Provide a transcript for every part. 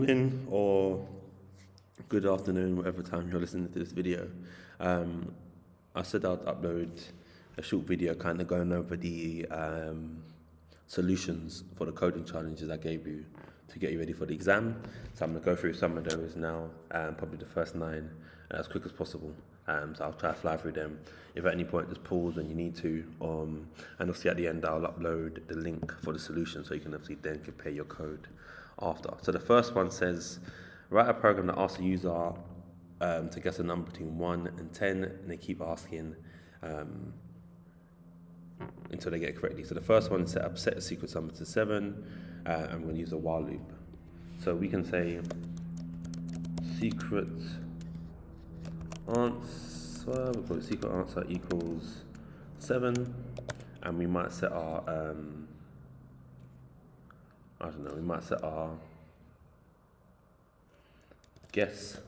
Morning or good afternoon, whatever time you're listening to this video. Um, I said I'd upload a short video kind of going over the solutions for the coding challenges I gave you to get you ready for the exam. So I'm going to go through some of those now, probably the first nine, as quick as possible. So I'll try to fly through them. If at any point just pause when you need to, and obviously at the end I'll upload the link for the solution so you can obviously then compare your code after. So the first one says, write a program that asks the user to guess a number between 1 and 10, and they keep asking until they get it correctly. So the first one is set a sequence number to 7, and we're going to use a while loop. So we can say secret answer, we call it secret answer equals 7, and we might set our I don't know, we might set our guess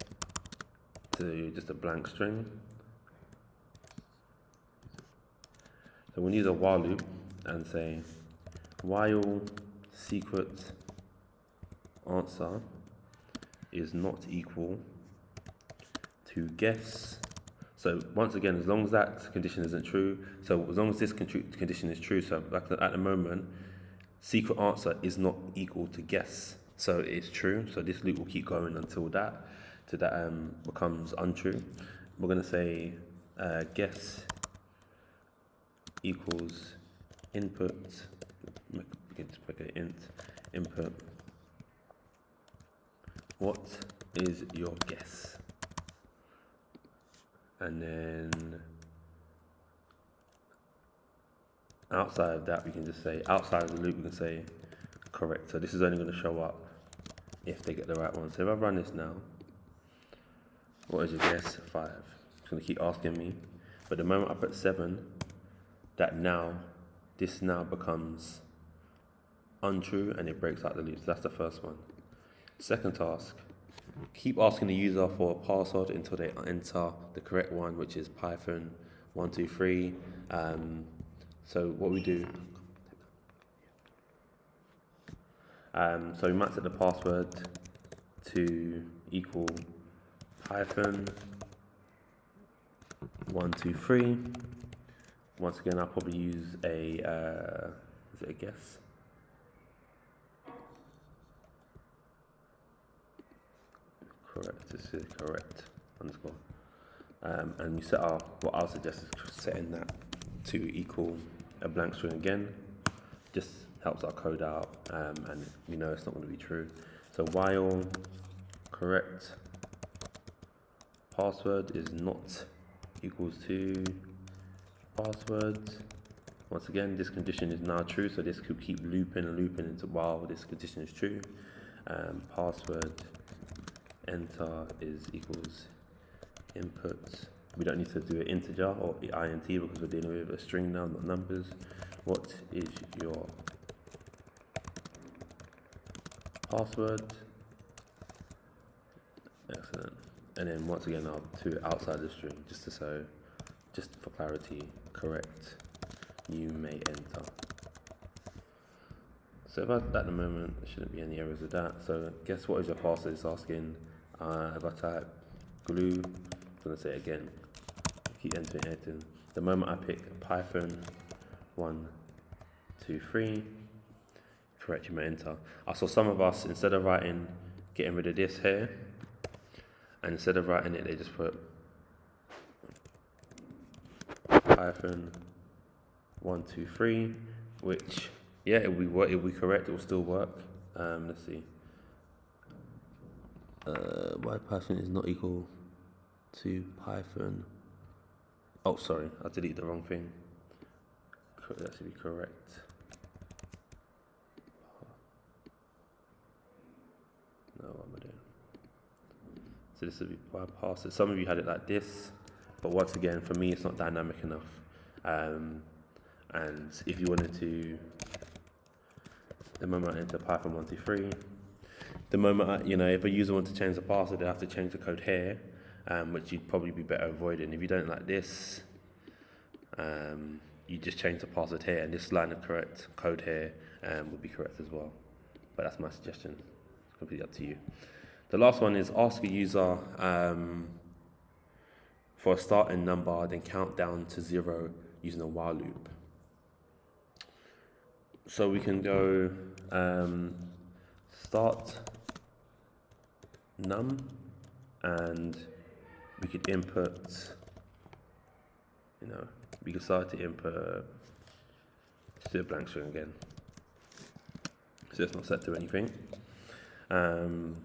to just a blank string. So we'll use a while loop and say while secret answer is not equal to guess. So once again, as long as that condition isn't true, so as long as this condition is true, so like at the moment, secret answer is not equal to guess. So it's true. So this loop will keep going until that becomes untrue. We're going to say guess equals input. Begin to make an int input. What is your guess? And then outside of that, we can just say, outside of the loop, we can say correct. So this is only going to show up if they get the right one. So if I run this now, what is your guess? 5. It's going to keep asking me. But the moment I put 7, this now becomes untrue and it breaks out the loop. So that's the first one. Second task, keep asking the user for a password until they enter the correct one, which is Python 123. So what we do, so we might set the password to equal Python 123. Once again, I'll probably use a, is it a guess? Correct, this is correct, underscore. And we set our, what I'll suggest is setting that to equal a blank string again. Just helps our code out, and we know it's not going to be true. So while correct password is not equals to password. Once again, this condition is now true, so this could keep looping and looping into while this condition is true. Password enter is equals input. We don't need to do an integer or int because we're dealing with a string now, not numbers. What is your password? Excellent. And then once again, I'll do it outside the string just for clarity, correct. You may enter. So if at the moment, there shouldn't be any errors with that. So guess what is your password? It's asking, if I type glue, I'm going to say it again, keep entering. The moment I pick Python 123, correct, you may enter. I saw some of us, instead of getting rid of this here, and instead of writing it, they just put Python 123, which, yeah, it will be correct, it will still work. Let's see. Why Python is not equal to Python. Oh, sorry, I deleted the wrong thing. That should be correct. No, what am I doing? So this would be by pass. Some of you had it like this, but once again, for me, it's not dynamic enough. And if you wanted to, the moment I enter Python 123, the moment if a user wants to change the password, they have to change the code here, which you'd probably be better avoiding. If you don't like this, you just change the password here, and this line of correct code here would be correct as well. But that's my suggestion. completely up to you. The last one is ask a user for a starting number, then count down to 0 using a while loop. So we can go start num, and we could input, we could start to input, let's do a blank string again. So it's not set to anything. And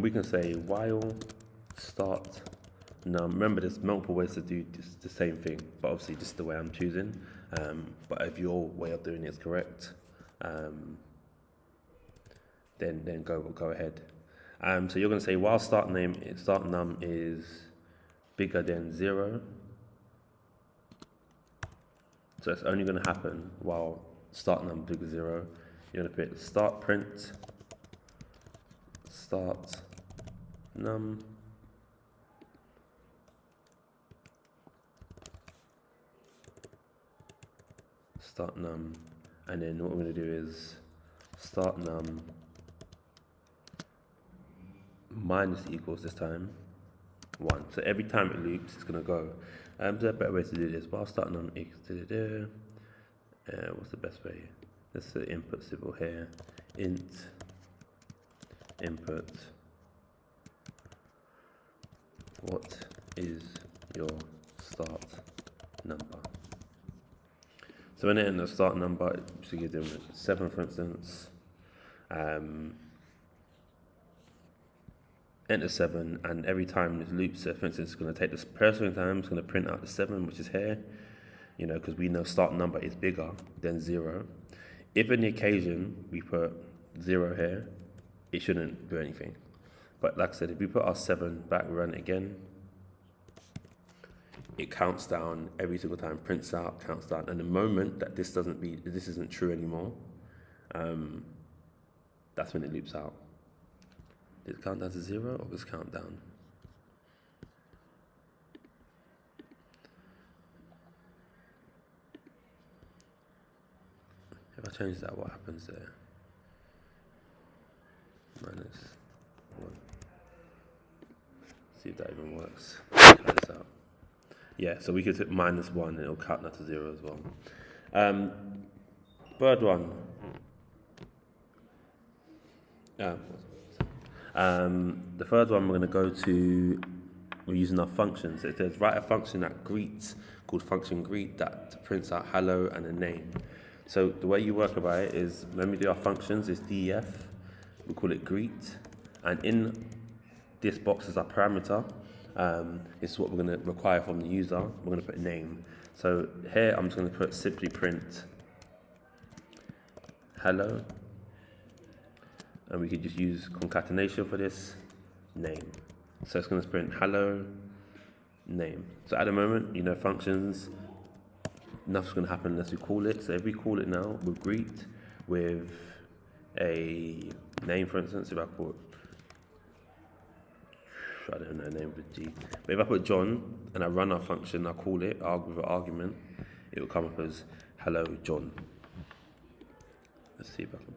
we can say while start num. Remember, there's multiple ways to do the same thing, but obviously this is the way I'm choosing. But if your way of doing it is correct, then go ahead. So you're going to say while start num is bigger than 0. So it's only going to happen while start num bigger than 0. You're going to put start print start num and then what we're going to do is start num minus equals this time 1. So every time it loops, it's going to go. There's a better way to do this. While start num equals what's the best way? Let's say input symbol here. Int input. What is your start number? So when I enter the start number, so give them 7, for instance. Enter 7, and every time it loops, for instance, it's going to take this person time. It's going to print out the 7, which is here. Because we know start number is bigger than 0. If in the occasion we put 0 here, it shouldn't do anything. But like I said, if we put our 7 back, run it again, it counts down every single time, prints out, counts down. And the moment that this isn't true anymore, that's when it loops out. Did it count down to 0 or just count down? If I change that, what happens there? -1. See if that even works. Try this out. Yeah, so we could hit -1 and it'll count that to 0 as well. Third one. The third one we're going to we're using our functions. It says write a function that greets, called function greet, that prints out hello and a name. So the way you work about it is, when we do our functions, is def, we call it greet, and in this box is our parameter. This is what we're going to require from the user. We're going to put a name. So here I'm just going to put simply print hello, and we could just use concatenation for this, name. So it's going to print hello, name. So at the moment, functions, nothing's going to happen unless we call it. So if we call it now, we'll greet with a name, for instance. If I put, I don't know, name with G. But if I put John and I run our function, I call it with an argument, it will come up as hello, John. Let's see if I can